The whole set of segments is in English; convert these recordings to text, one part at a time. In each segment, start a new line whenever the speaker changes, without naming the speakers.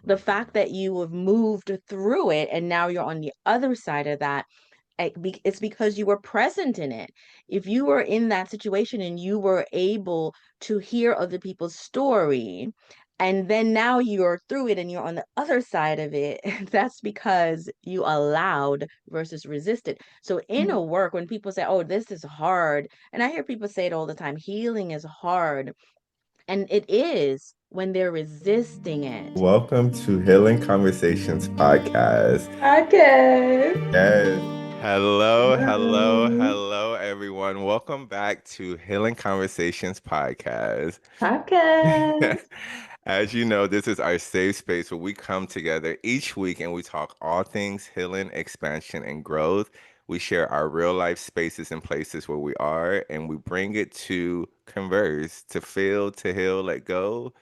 the fact that you have moved through it and now you're on the other side of that, it's because you were present in it. If you were in that situation and you were able to hear other people's story, and then now you're through it and you're on the other side of it, that's because you allowed versus resisted. So in a work, when people say, oh, this is hard, and I hear people say it all the time, healing is hard. And it is when they're resisting it.
Welcome to Healing Conversations podcast.
Podcast.
Yes. Hello, hello,
Hello.
hello, everyone. Welcome back to Healing Conversations podcast.
Podcast.
As you know, this is our safe space where we come together each week and we talk all things healing, expansion, and growth. We share our real life spaces and places where we are, and we bring it to converse, to feel, to heal, let go,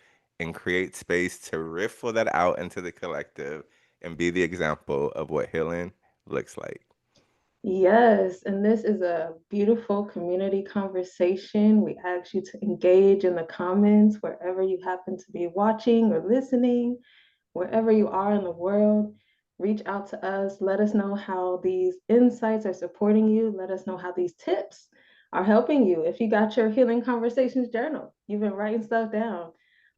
and create space to riffle that out into the collective and be the example of what healing looks like.
Yes, and this is a beautiful community conversation. We ask you to engage in the comments wherever you happen to be watching or listening, wherever you are in the world. Reach out to us. Let us know how these insights are supporting you. Let us know how these tips are helping you. If you got your Healing Conversations journal, you've been writing stuff down,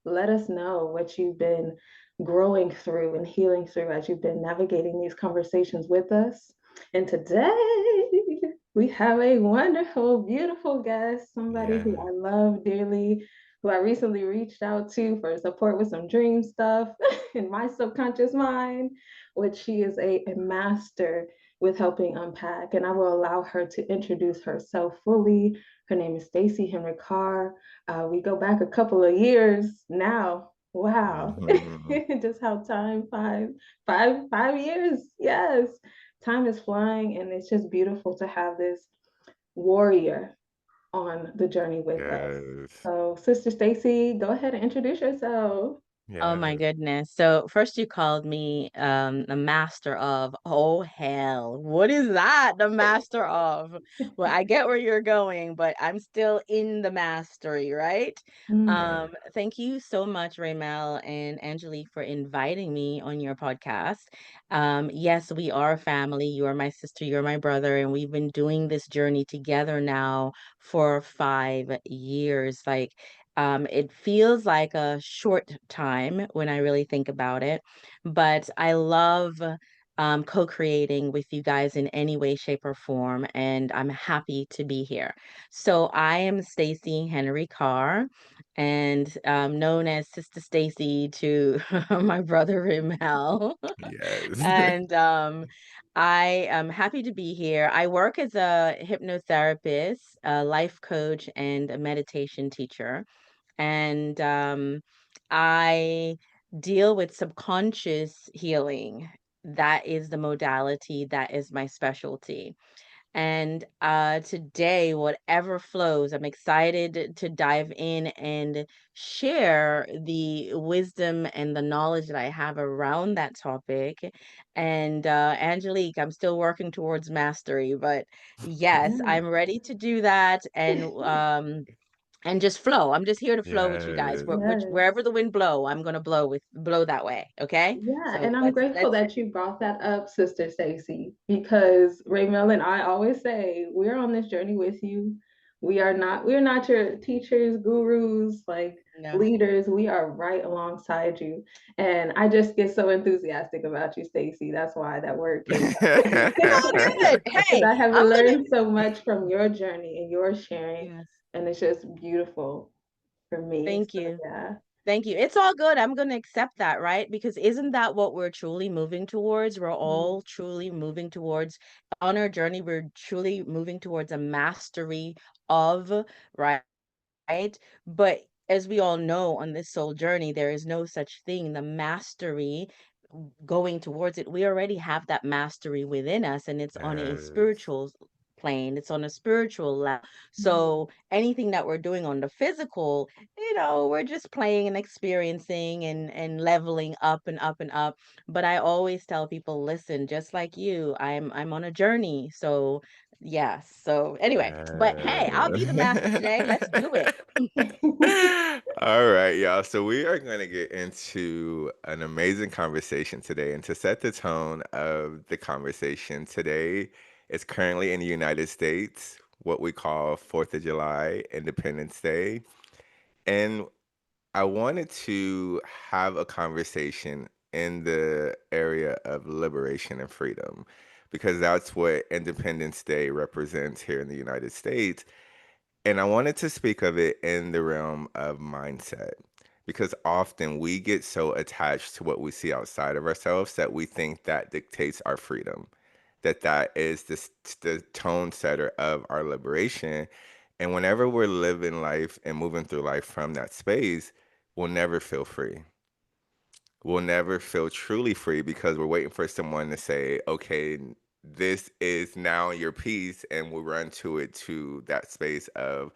let us know what you've been growing through and healing through as you've been navigating these conversations with us. And today we have a wonderful, beautiful guest, somebody
Yeah.
who I love dearly, who I recently reached out to for support with some dream stuff in my subconscious mind, which she is a master with helping unpack. And I will allow her to introduce herself fully. Her name is Stacey Henry Carr. We go back a couple of years now. Wow.
Mhm.
Just how time five years. Yes. Time is flying, and it's just beautiful to have this warrior on the journey with us.
Yes.
So, Sister Stacey, go ahead and introduce yourself.
Oh my
Yes.
goodness. So first you called me the master of, oh hell. What is that? The master of. Well, I get where you're going, but I'm still in the mastery, right?
Mm,
Yes.
Thank you so much, Raymel and Angelique, for inviting me on your podcast. Yes, we are a family. You are my sister, you're my brother, and we've been doing this journey together now for 5 years. It feels like a short time when I really think about it, but I love co-creating with you guys in any way, shape, or form, and I'm happy to be here. So I am Stacey Henry Carr, and known as Sister Stacy to my brother Rimel.
Yes.
And I am happy to be here. I work as a hypnotherapist, a life coach, and a meditation teacher. And I deal with subconscious healing. That is the modality, that is my specialty. And today, whatever flows, I'm excited to dive in and share the wisdom and the knowledge that I have around that topic. And Angelique, I'm still working towards mastery, but yes,
yeah.
I'm ready to do that. And just flow. I'm just here to flow with you guys.
Yes.
Yes.
Wherever the wind blow, I'm gonna blow that way. Okay.
Yeah,
So
and I'm grateful
let's
that you brought that up, Sister Stacy, because Raymel and I always say we're on this journey with you. We're not your teachers, gurus, like
no.
leaders. We are right alongside you. And I just get so enthusiastic about you, Stacy. That's why that word came up.
It's all good.
Because
Hey,
I have
I'm gonna.
learned so much from your journey and your sharing,
Yes.
and it's just beautiful for me.
Thank
So
you.
yeah.
Thank you. It's all good. I'm going to accept that, right? Because isn't that what we're truly moving towards? We're
Mm,
all truly moving towards, on our journey, we're truly moving towards a mastery of, right? But as we all know on this soul journey, there is no such thing. The mastery going towards it, we already have that mastery within us, and it's on a
Yes.
spiritual plane, it's on a spiritual level.
mm,
So anything that we're doing on the physical, we're just playing and experiencing and leveling up and up and up. But I always tell people, listen, just like you, I'm on a journey. So Yes. So anyway, but hey, I'll be the master today. Let's do it.
Yeah. All right, y'all. So we are going to get into an amazing conversation today. And to set the tone of the conversation today, it's currently in the United States, what we call 4th of July, Independence Day. And I wanted to have a conversation in the area of liberation and freedom because that's what Independence Day represents here in the United States. And I wanted to speak of it in the realm of mindset because often we get so attached to what we see outside of ourselves that we think that dictates our freedom, that that is the tone setter of our liberation. And whenever we're living life and moving through life from that space, we'll never feel free. We'll never feel truly free because we're waiting for someone to say, okay, this is now your piece, and we'll run to it to that space of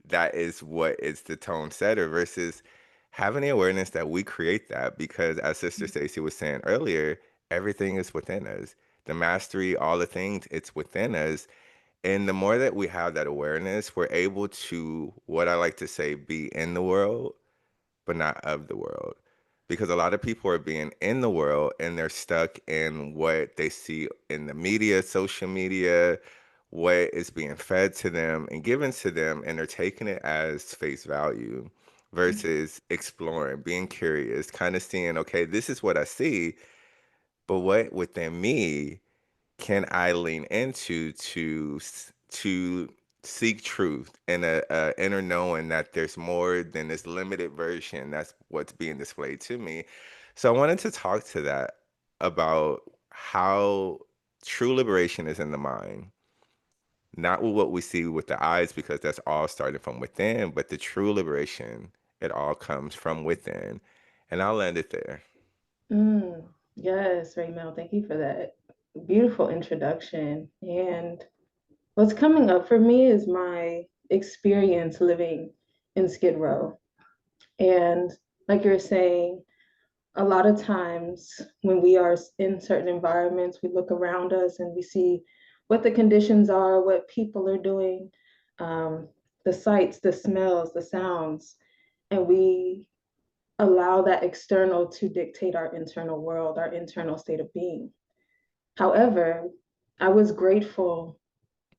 that is what is the tone setter versus having the awareness that we create that because as Sister Stacey was saying earlier, everything is within us. The mastery, all the things, it's within us. And the more that we have that awareness, we're able to, what I like to say, be in the world, but not of the world. Because a lot of people are being in the world and they're stuck in what they see in the media, social media, what is being fed to them and given to them, and they're taking it as face value versus exploring, being curious, kind of seeing, okay, this is what I see, but what within me can I lean into to seek truth and a inner knowing that there's more than this limited version that's what's being displayed to me. So I wanted to talk to that about how true liberation is in the mind, not with what we see with the eyes, because that's all starting from within, but the true liberation, it all comes from within. And I'll end it there.
Mm, yes, Raymel, thank you for that beautiful introduction. And what's coming up for me is my experience living in Skid Row. And like you're saying, a lot of times when we are in certain environments, we look around us and we see what the conditions are, what people are doing, um, the sights, the smells, the sounds, and we allow that external to dictate our internal world, our internal state of being. However, I was grateful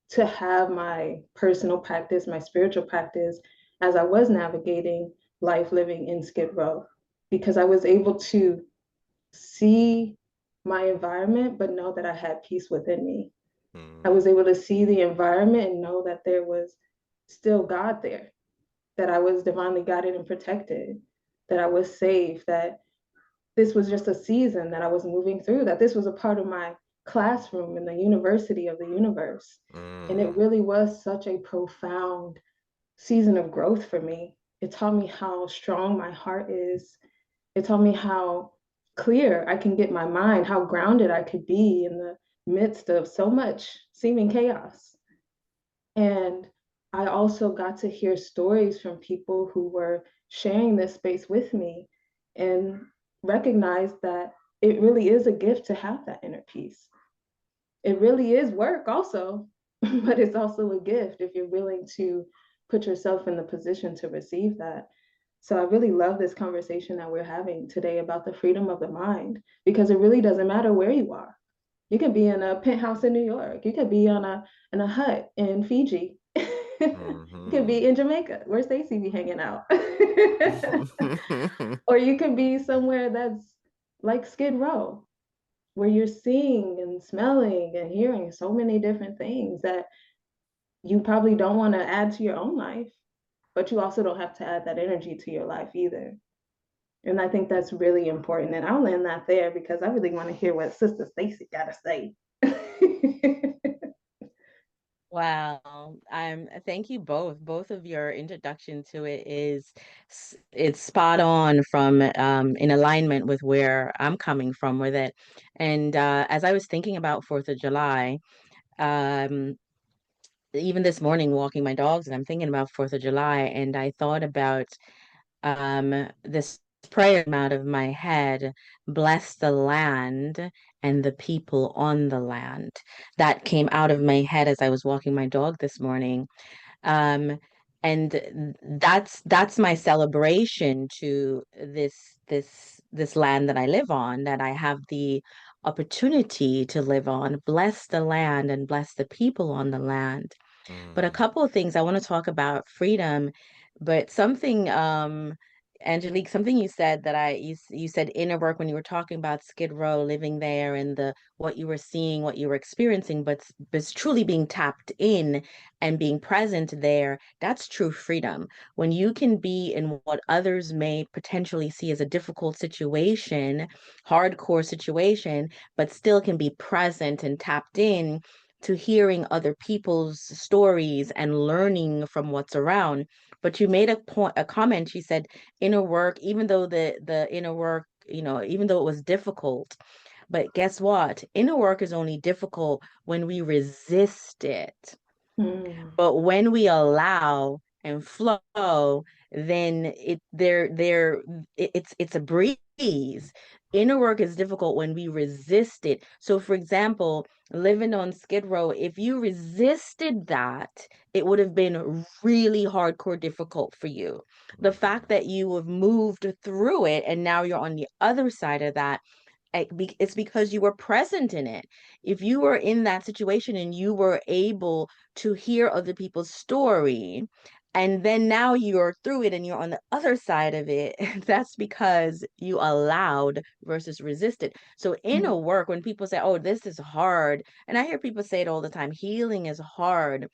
to have my personal practice, my spiritual practice, as I was navigating life living in Skid Row, because I was able to see my environment, but know that I had peace within me. I
Mm,
was able to see the environment and know that there was still God there, that I was divinely guided and protected, that I was safe, that this was just a season that I was moving through, that this was a part of my classroom in the university of the universe. And it
mm,
really was such a profound season of growth for me. It taught me how strong my heart is. It taught me how clear I can get my mind, how grounded I could be in the midst of so much seeming chaos. And I also got to hear stories from people who were sharing this space with me and recognize that it really is a gift to have that inner peace. It really is work, also, but it's also a gift if you're willing to put yourself in the position to receive that. So I really love this conversation that we're having today about the freedom of the mind because it really doesn't matter where you are. You could be in a penthouse in New York. You could be on a in a hut in Fiji. You could
mm-hmm.
be in Jamaica, where Stacey be hanging out. Or you could be somewhere that's like Skid Row, where you're seeing and smelling and hearing so many different things that you probably don't want to add to your own life, but you also don't have to add that energy to your life either. And I think that's really important. And I'll land that there because I really want to hear what Sister Stacey got to say.
Wow. Thank you both. Both of your introduction to it is it's spot on from in alignment with where I'm coming from with it. And as I was thinking about 4th of July, um even this morning walking my dogs and I'm thinking about 4th of July and I thought about this prayer out of my head, bless the land and the people on the land. That came out of my head as I was walking my dog this morning. Um, and that's my celebration to this land that I live on, that I have the opportunity to live on. Bless the land and bless the people on the land. But a
Mm,
couple of things I want to talk about freedom, but something, Angelique, something you said that you said inner work when you were talking about Skid Row, living there and the what you were seeing, what you were experiencing, but it's truly being tapped in and being present there. That's true freedom. When you can be in what others may potentially see as a difficult situation, hardcore situation, but still can be present and tapped in to hearing other people's stories and learning from what's around. But you made a comment. You said inner work, even though the inner work, even though it was difficult, but guess what? Inner work is only difficult when we resist it.
Mm,
But when we allow and flow, then it's a breeze. Inner work is difficult when we resist it. So for example, living on Skid Row, if you resisted that, it would have been really hardcore difficult for you. The fact that you have moved through it and now you're on the other side of that, it's because you were present in it. If you were in that situation and you were able to hear other people's story, and then now you're through it and you're on the other side of it, that's because you allowed versus resisted. So
mm,
inner work, when people say, oh, this is hard, and I hear people say it all the time, healing is hard.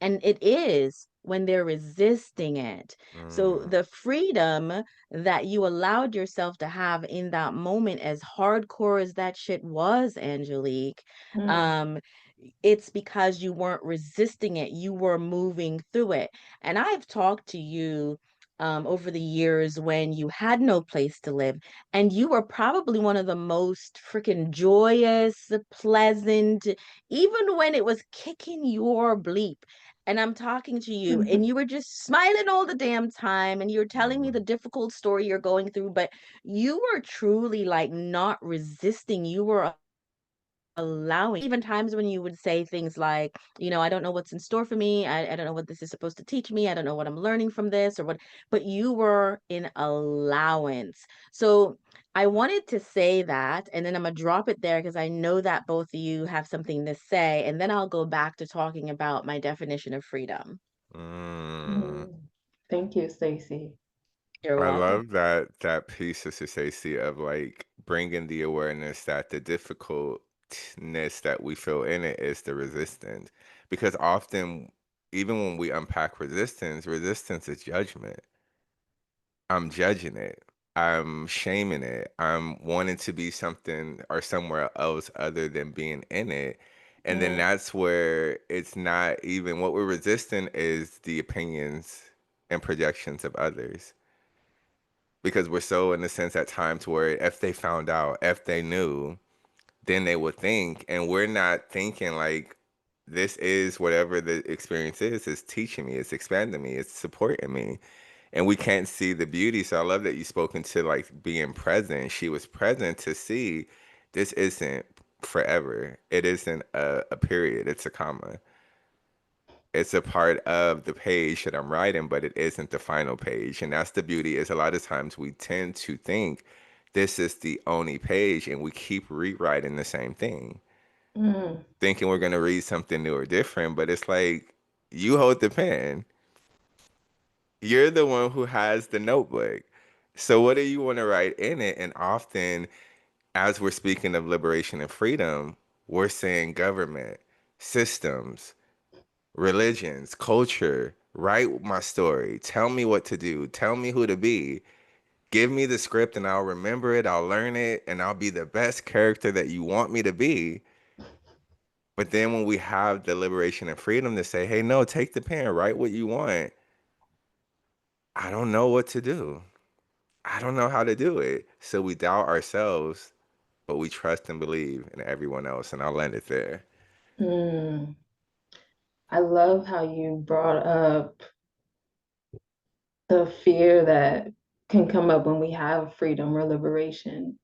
And it is when they're resisting it. So
mm,
the freedom that you allowed yourself to have in that moment, as hardcore as that shit was, Angelique,
mm,
um, it's because you weren't resisting it. You were moving through it. And I've talked to you over the years when you had no place to live, and you were probably one of the most freaking joyous, pleasant, even when it was kicking your bleep. And I'm talking to you,
mhm,
and you were just smiling all the damn time, and you're telling me
mm,
the difficult story you're going through, but you were truly like not resisting. You were allowing, even times when you would say things like, I don't know what's in store for me. I don't know what this is supposed to teach me. I don't know what I'm learning from this or what, but you were in allowance. So I wanted to say that, and then I'm gonna drop it there because I know that both of you have something to say, and then I'll go back to talking about my definition of freedom.
mm.
mm. Thank you, Stacey.
You're
I
welcome.
love that piece, Sister Stacey, of like bringing the awareness that the difficultness that we feel in it is the resistance. Because often, even when we unpack resistance, resistance is judgment. I'm judging it. I'm shaming it. I'm wanting to be something or somewhere else other than being in it. And then
Mm,
that's where it's not even what we're resisting is the opinions and projections of others. Because we're so in the sense at times where if they found out, if they knew, then they would think, and we're not thinking like this is whatever the experience is teaching me, it's expanding me, it's supporting me. And we can't see the beauty. So I love that you spoke into like being present. She was present to see this isn't forever. It isn't a period, it's a comma. It's a part of the page that I'm writing, but it isn't the final page. And that's the beauty is a lot of times we tend to think this is the only page and we keep rewriting the same thing,
mm,
thinking we're going to read something new or different. But it's like you hold the pen. You're the one who has the notebook. So what do you want to write in it? And often, as we're speaking of liberation and freedom, we're saying government, systems, religions, culture, write my story. Tell me what to do. Tell me who to be. Give me the script and I'll remember it. I'll learn it and I'll be the best character that you want me to be. But then when we have the liberation and freedom to say, hey, no, take the pen, write what you want. I don't know what to do. I don't know how to do it. So we doubt ourselves, but we trust and believe in everyone else. And I'll land it there.
mm. I love how you brought up the fear that can come up when we have freedom or liberation.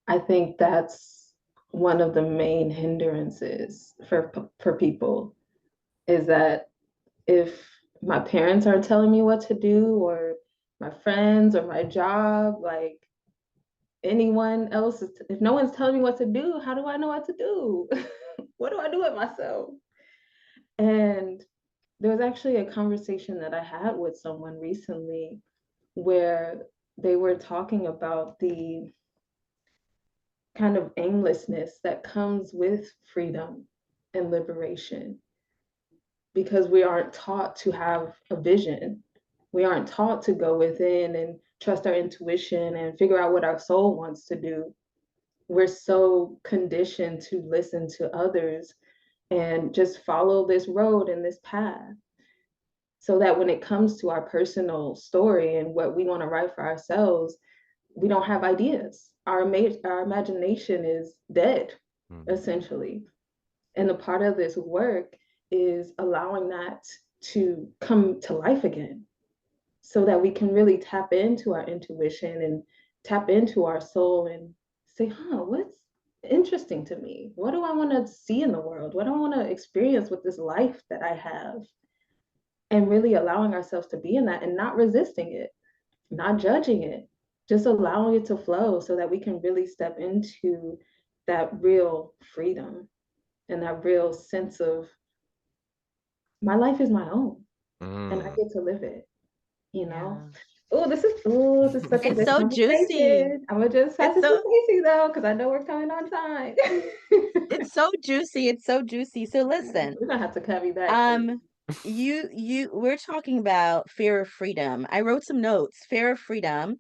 I think that's one of the main hindrances for people, is that if my parents are telling me what to do, or my friends, or my job, like anyone else, if no one's telling me what to do, how do I know what to do? What do I do with myself? And there was actually a conversation that I had with someone recently where they were talking about the kind of aimlessness that comes with freedom and liberation, because we aren't taught to have a vision. We aren't taught to go within and trust our intuition and figure out what our soul wants to do. We're so conditioned to listen to others and just follow this road and this path, so that when it comes to our personal story and what we want to write for ourselves, we don't have ideas. Our imagination is dead,
Mm.
essentially. And a part of this work is allowing that to come to life again, so that we can really tap into our intuition and tap into our soul and say, what's interesting to me? What do I want to see in the world? What do I want to experience with this life that I have? And really allowing ourselves to be in that and not resisting it, not judging it, just allowing it to flow, so that we can really step into that real freedom and that real sense of, my life is my own and I
Mm.
get to live it, you know?
Yeah.
This is such a
It's
good
so juicy.
conversation. I'm gonna just pass
It's
it to
so
Stacey though, because I know we're coming on time.
it's so juicy. It's so juicy. So listen,
We're gonna have to cut me back.
um, we're talking about fear of freedom. I wrote some notes. Fear of freedom.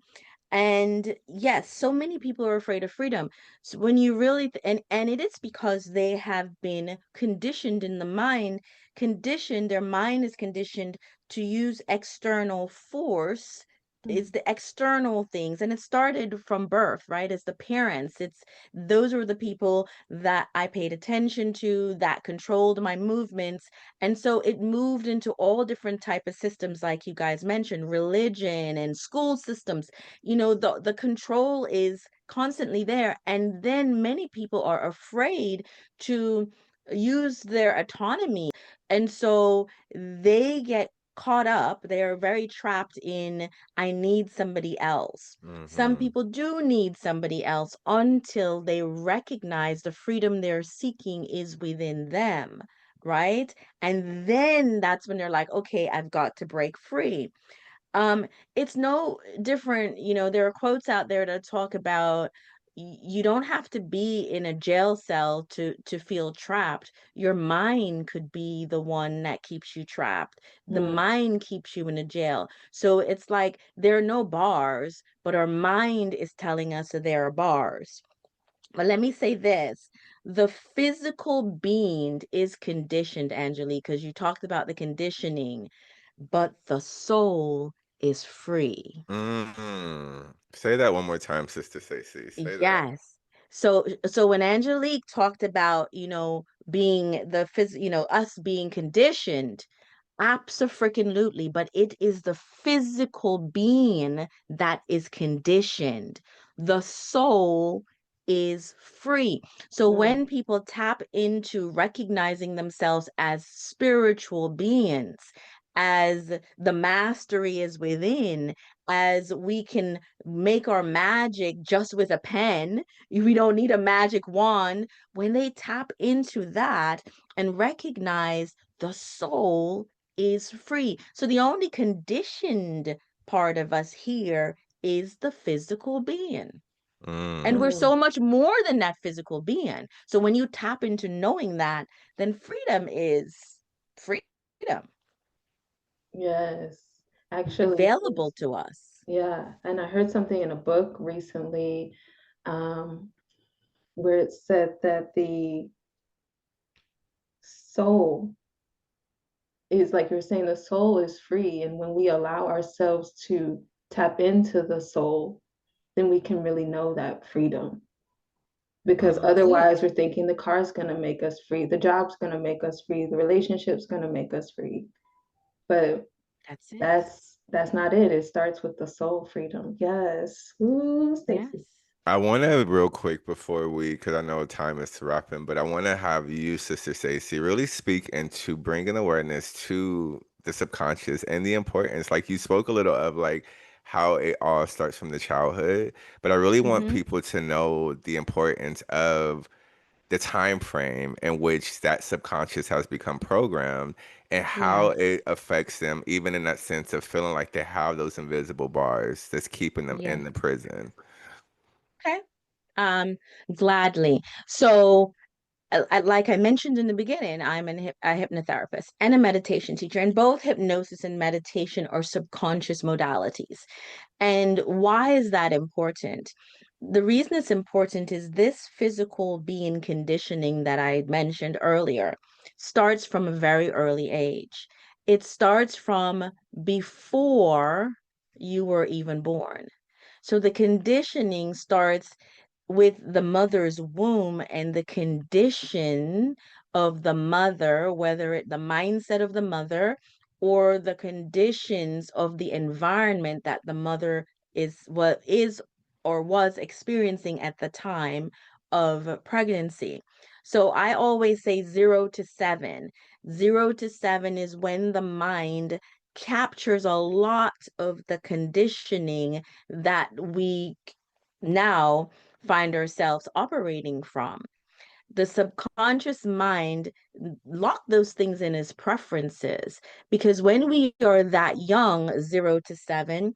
And yes, so many people are afraid of freedom. So when you really and it is because they have been conditioned in the mind, conditioned, their mind is conditioned to use external force. It's the external things, and it started from birth, right? It's the parents. It's those were the people that I paid attention to, that controlled my movements. And so it moved into all different type of systems, like you guys mentioned, religion and school systems. The control is constantly there, and then many people are afraid to use their autonomy, and so they get caught up. They are very trapped in, I need somebody else. Some
Mm-hmm.
people do need somebody else until they recognize the freedom they're seeking is within them, right? And then that's when they're like, okay, I've got to break free. um, it's no different, there are quotes out there that talk about, you don't have to be in a jail cell to feel trapped. Your mind could be the one that keeps you trapped. The
Mm,
mind keeps you in a jail. So it's like there are no bars, but our mind is telling us that there are bars. But let me say this, the physical being is conditioned, Angelique, because you talked about the conditioning, but the soul is free.
Mm. Say that one more time, Sister Stacey. Say that.
Yes. So when Angelique talked about, being us being conditioned, abso-freaking-lutely, but it is the physical being that is conditioned. The soul is free. So
mm,
when people tap into recognizing themselves as spiritual beings, as the mastery is within, as we can make our magic just with a pen, we don't need a magic wand. When they tap into that and recognize the soul is free. So the only conditioned part of us here is the physical being. And we're
Mm.
mm.
so much more than that physical being. So when you tap into knowing that, then freedom is freedom
Yes, actually,
available to us.
yeah. And I heard something in a book recently, um, where it said that the soul is, like you're saying, the soul is free. And when we allow ourselves to tap into the soul, then we can really know that freedom. Because
Mm.
Mhm.
otherwise, we're thinking the car's going to make us free, the job's going to make us free, the relationship's going to make us free. But
That's
that's
it.
That's not it. It starts with the soul freedom. Yes. Ooh, Stacey.
Yes.
I want to real quick before because I know time is wrapping, but I want to have you, Sister Stacey, really speak into bringing awareness to the subconscious and the importance. Like you spoke a little of like how it all starts from the childhood, but I really want
Mm-hmm.
people to know the importance of the time frame in which that subconscious has become programmed and how
Yes.
it affects them, even in that sense of feeling like they have those invisible bars that's keeping them in
Yes.
the prison.
Okay. Um, Gladly. So, like I mentioned in the beginning, I'm a hypnotherapist and a meditation teacher, and both hypnosis and meditation are subconscious modalities. And why is that important? The reason it's important is this physical being conditioning that I mentioned earlier starts from a very early age. It starts from before you were even born. So the conditioning starts with the mother's womb and the condition of the mother, whether it the mindset of the mother or the conditions of the environment that the mother is or was experiencing at the time of pregnancy. So I always say 0 to 7. 0 to 7 is when the mind captures a lot of the conditioning that we now find ourselves operating from. The subconscious mind lock those things in as preferences because when we are that young, 0 to 7,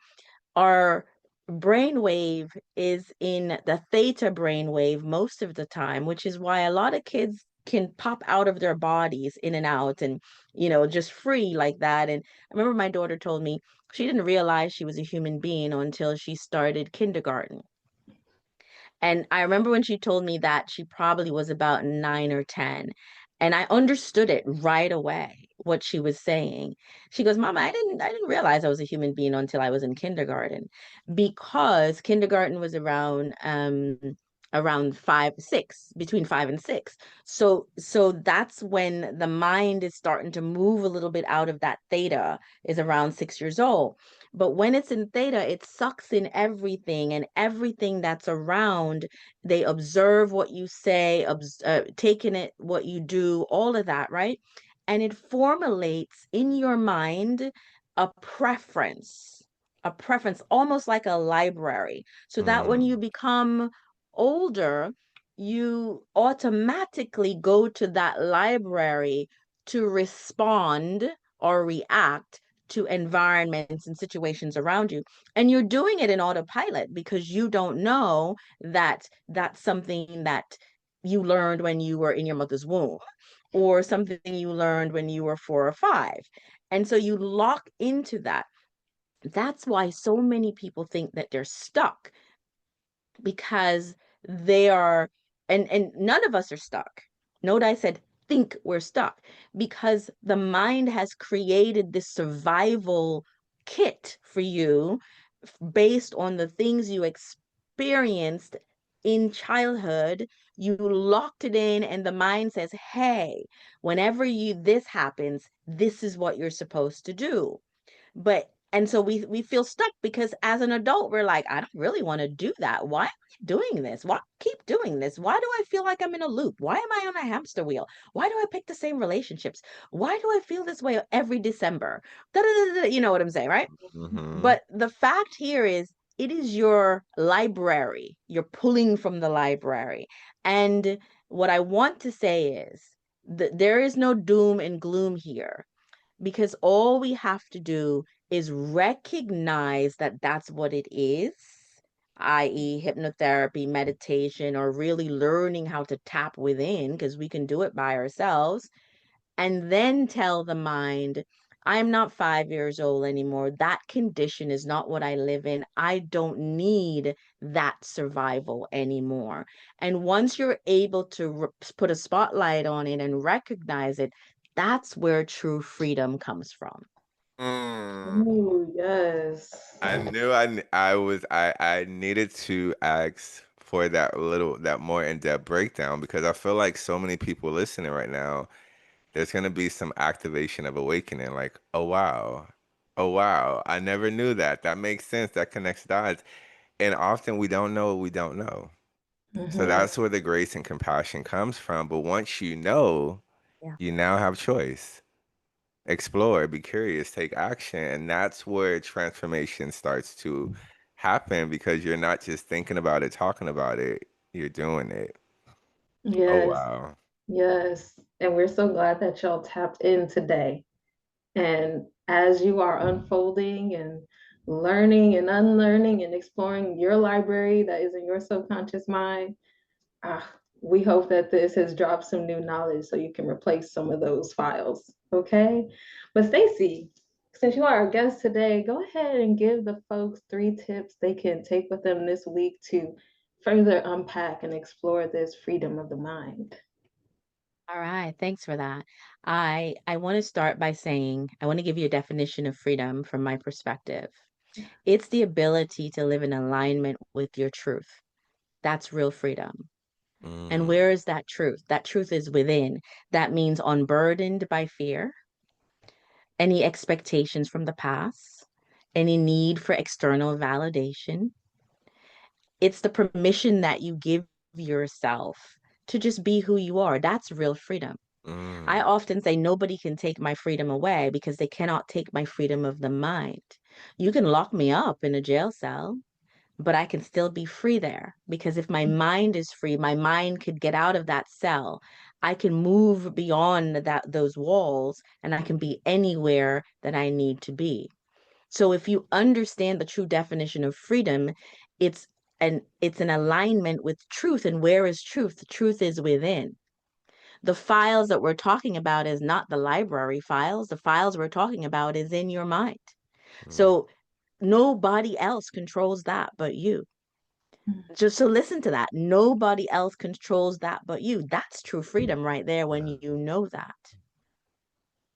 our brainwave is in the theta brainwave most of the time, which is why a lot of kids can pop out of their bodies in and out and, just free like that. And I remember my daughter told me she didn't realize she was a human being until she started kindergarten. And I remember when she told me that she probably was about 9 or 10. And I understood it right away, what she was saying. She goes, Mama, I didn't realize I was a human being until I was in kindergarten. Because kindergarten was around 5, 6, between 5 and 6. So that's when the mind is starting to move a little bit out of that theta, is around 6 years old. But when it's in theta, it sucks in everything and everything that's around. They observe what you say, taking it, what you do, all of that, right? And it formulates in your mind a preference, almost like a library. So that when
Mm.
you become older, you automatically go to that library to respond or react to environments and situations around you. And you're doing it in autopilot because you don't know that that's something that you learned when you were in your mother's womb or something you learned when you were 4 or 5. And so you lock into that. That's why so many people think that they're stuck because they are, and none of us are stuck. Note I said think we're stuck because the mind has created this survival kit for you based on the things you experienced in childhood. You locked it in and the mind says, hey, whenever you this happens, this is what you're supposed to do. But and so we feel stuck because as an adult we're like, I don't really want to do that. Why am I doing this? Why keep doing this? Why do I feel like I'm in a loop? Why am I on a hamster wheel? Why do I pick the same relationships? Why do I feel this way every December? Da, da, da, da, you know what I'm saying, right?
Hmm.
But the fact here is it is your library. You're pulling from the library. And what I want to say is that there is no doom and gloom here because all we have to do is recognize that that's what it is, i.e., hypnotherapy, meditation, or really learning how to tap within because we can do it by ourselves, and then tell the mind, I'm not 5 years old anymore. That condition is not what I live in. I don't need that survival anymore. And once you're able to put a spotlight on it and recognize it, that's where true freedom comes from.
Mm.
Ooh, yes.
I knew I needed to ask for that more in-depth breakdown because I feel like so many people listening right now, there's gonna be some activation of awakening, like, oh wow. Oh, wow. I never knew that. That makes sense. That connects dots. And often we don't know what we don't know. So
Hmm.
that's where the grace and compassion comes from. But once you know,
Yeah.
you now have choice. Explore, be curious, take action. And that's where transformation starts to happen because you're not just thinking about it, talking about it, you're doing it. Oh,
Yes,
wow.
yes. And we're so glad that y'all tapped in today. And as you are unfolding and learning and unlearning and exploring your library that is in your subconscious mind, ah, we hope that this has dropped some new knowledge so you can replace some of those files. Okay. But Stacey, since you are our guest today, go ahead and give the folks 3 tips they can take with them this week to further unpack and explore this freedom of the mind.
All right, thanks for that. I want to start by saying I want to give you a definition of freedom from my perspective. It's the ability to live in alignment with your truth. That's real freedom. And
Mm,
where is that truth? That truth is within. That means unburdened by fear, any expectations from the past, any need for external validation. It's the permission that you give yourself to just be who you are. That's real freedom. I
mm,
often say nobody can take my freedom away because they cannot take my freedom of the mind. You can lock me up in a jail cell, but I can still be free there because if my mind is free, my mind could get out of that cell. I can move beyond those walls and I can be anywhere that I need to be. So if you understand the true definition of freedom, it's it's an alignment with truth. And where is truth? The truth is within. The files that we're talking about is not the library files. The files we're talking about is in your mind.
mm.
So nobody else controls that but you. Just so listen to that. Nobody else controls that but you. That's true freedom right there when
Yeah.
you know that,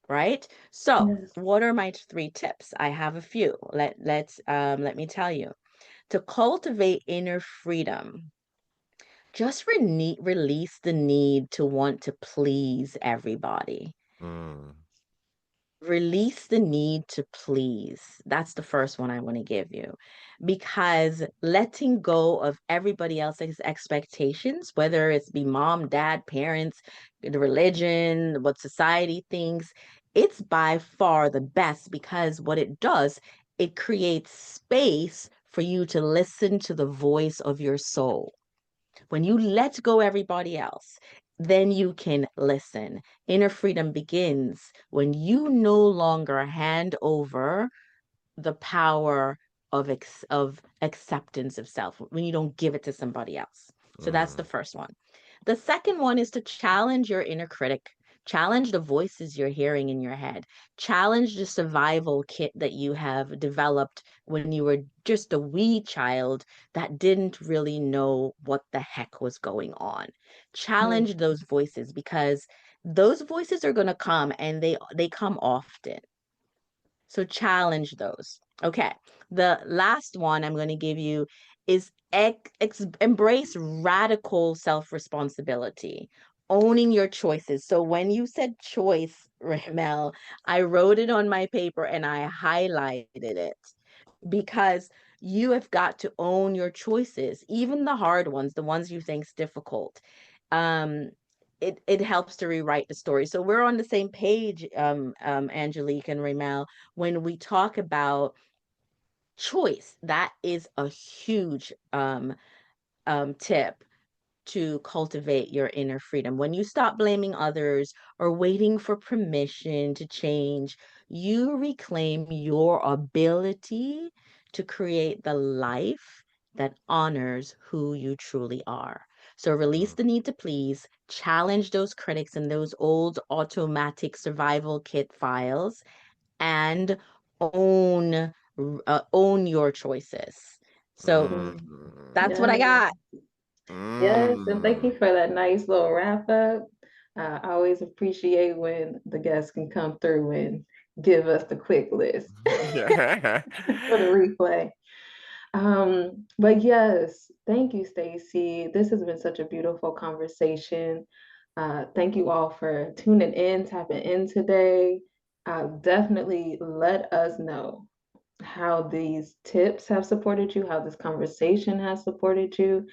right? So,
Yes.
what are my 3 tips? I have a few. Let me tell you. To cultivate inner freedom, just release the need to want to please everybody.
Mm,
Release the need to please. That's the first one I want to give you. Because letting go of everybody else's expectations, whether it's be mom, dad, parents, the religion, what society thinks, it's by far the best because what it does, it creates space for you to listen to the voice of your soul. When you let go everybody else, then you can listen. Inner freedom begins when you no longer hand over the power of acceptance of self, when you don't give it to somebody else. So that's the
mm,
first one. The second one is to challenge your inner critic. Challenge the voices you're hearing in your head. Challenge the survival kit that you have developed when you were just a wee child that didn't really know what the heck was going on.
Mm.
Challenge those voices because those voices are going to come and they come often. So challenge those. Okay. The last one I'm going to give you is embrace radical self-responsibility, owning your choices. So when you said choice, Ramel, I wrote it on my paper and I highlighted it because you have got to own your choices, even the hard ones, the ones you think's difficult. Um, it helps to rewrite the story. So we're on the same page, Angelique and Ramel, when we talk about choice. That is a huge tip to cultivate your inner freedom. When you stop blaming others or waiting for permission to change, you reclaim your ability to create the life that honors who you truly are. So release
mm,
the need to please, challenge those critics and those old automatic survival kit files, and own own your choices. So
mm,
Mm.
that's what I
Yes.
got.
Yes, and thank
mm.
you for that nice little wrap up. I always appreciate when the guests can come through and give us the quick list
Yeah.
for the replay. But yes, thank you, Stacey. This has been such a beautiful conversation. Thank you all for tuning in, tapping in today. Definitely let us know how these tips have supported you, how this conversation has supported you.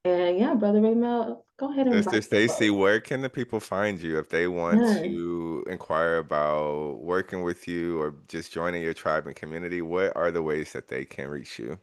And yeah, Brother Raymel, go ahead and
Sister
invite the
Stacey,
folks.
where can the people find you if they want
Yes.
to inquire about working with you or just joining your tribe and community? What are the ways that they can reach you?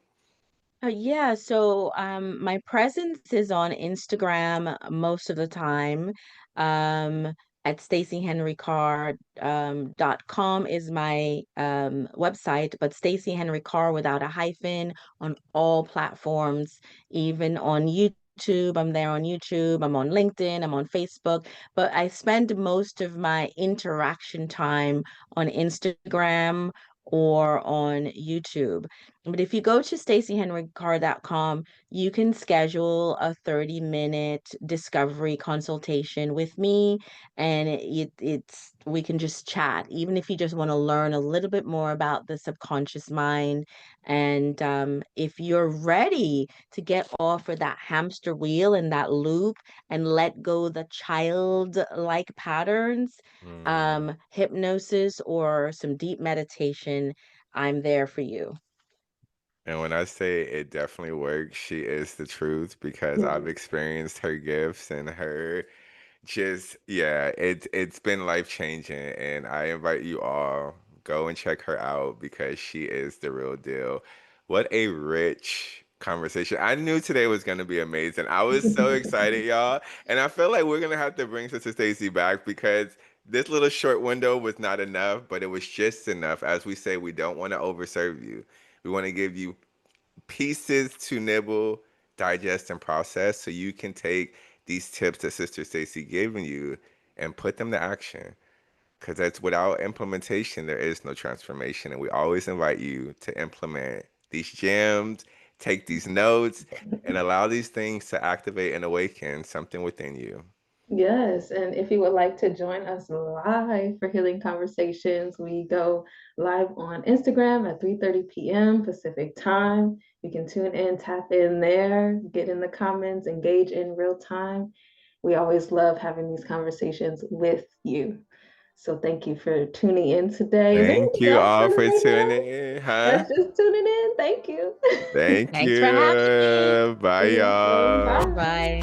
Yeah, so my presence is on Instagram most of the time. Um, at Stacey Henry Carr .com is my website, but Stacey Henry Carr without a hyphen on all platforms, even on YouTube. I'm there on YouTube, I'm on LinkedIn, I'm on Facebook, but I spend most of my interaction time on Instagram or on YouTube. But if you go to staceyhenrycarr.com, you can schedule a 30-minute discovery consultation with me, and it's we can just chat, even if you just want to learn a little bit more about the subconscious mind. And if you're ready to get off of that hamster wheel and that loop and let go the childlike patterns,
Mm.
hypnosis or some deep meditation, I'm there for you.
And when I say it definitely works, she is the truth because I've
Yes.
experienced her gifts and her just yeah, it's been life changing, and I invite you all go and check her out because she is the real deal. What a rich conversation. I knew today was going to be amazing. I was so excited, y'all, and I feel like we're going to have to bring Sister Stacy back because this little short window was not enough, but it was just enough. As we say, we don't want to overserve you. We want to give you pieces to nibble, digest, and process so you can take these tips that Sister Stacy given you and put them to action. Because that's without implementation, there is no transformation. And we always invite you to implement these gems, take these notes, and allow these things to activate and awaken something within you.
Yes, and if you would like to join us live for Healing Conversations, we go live on Instagram at 3:30 p.m. Pacific time. You can tune in, tap in there, get in the comments, engage in real time. We always love having these conversations with you. So thank you for tuning in today. Is there
Thank
anything
you
else,
all
Brother
for
Raymond?
tuning in, huh?
That's just tuning in. Thank you.
Thank
Thanks for having me.
you. Bye,
You're welcome.
y'all.
Bye.
Bye.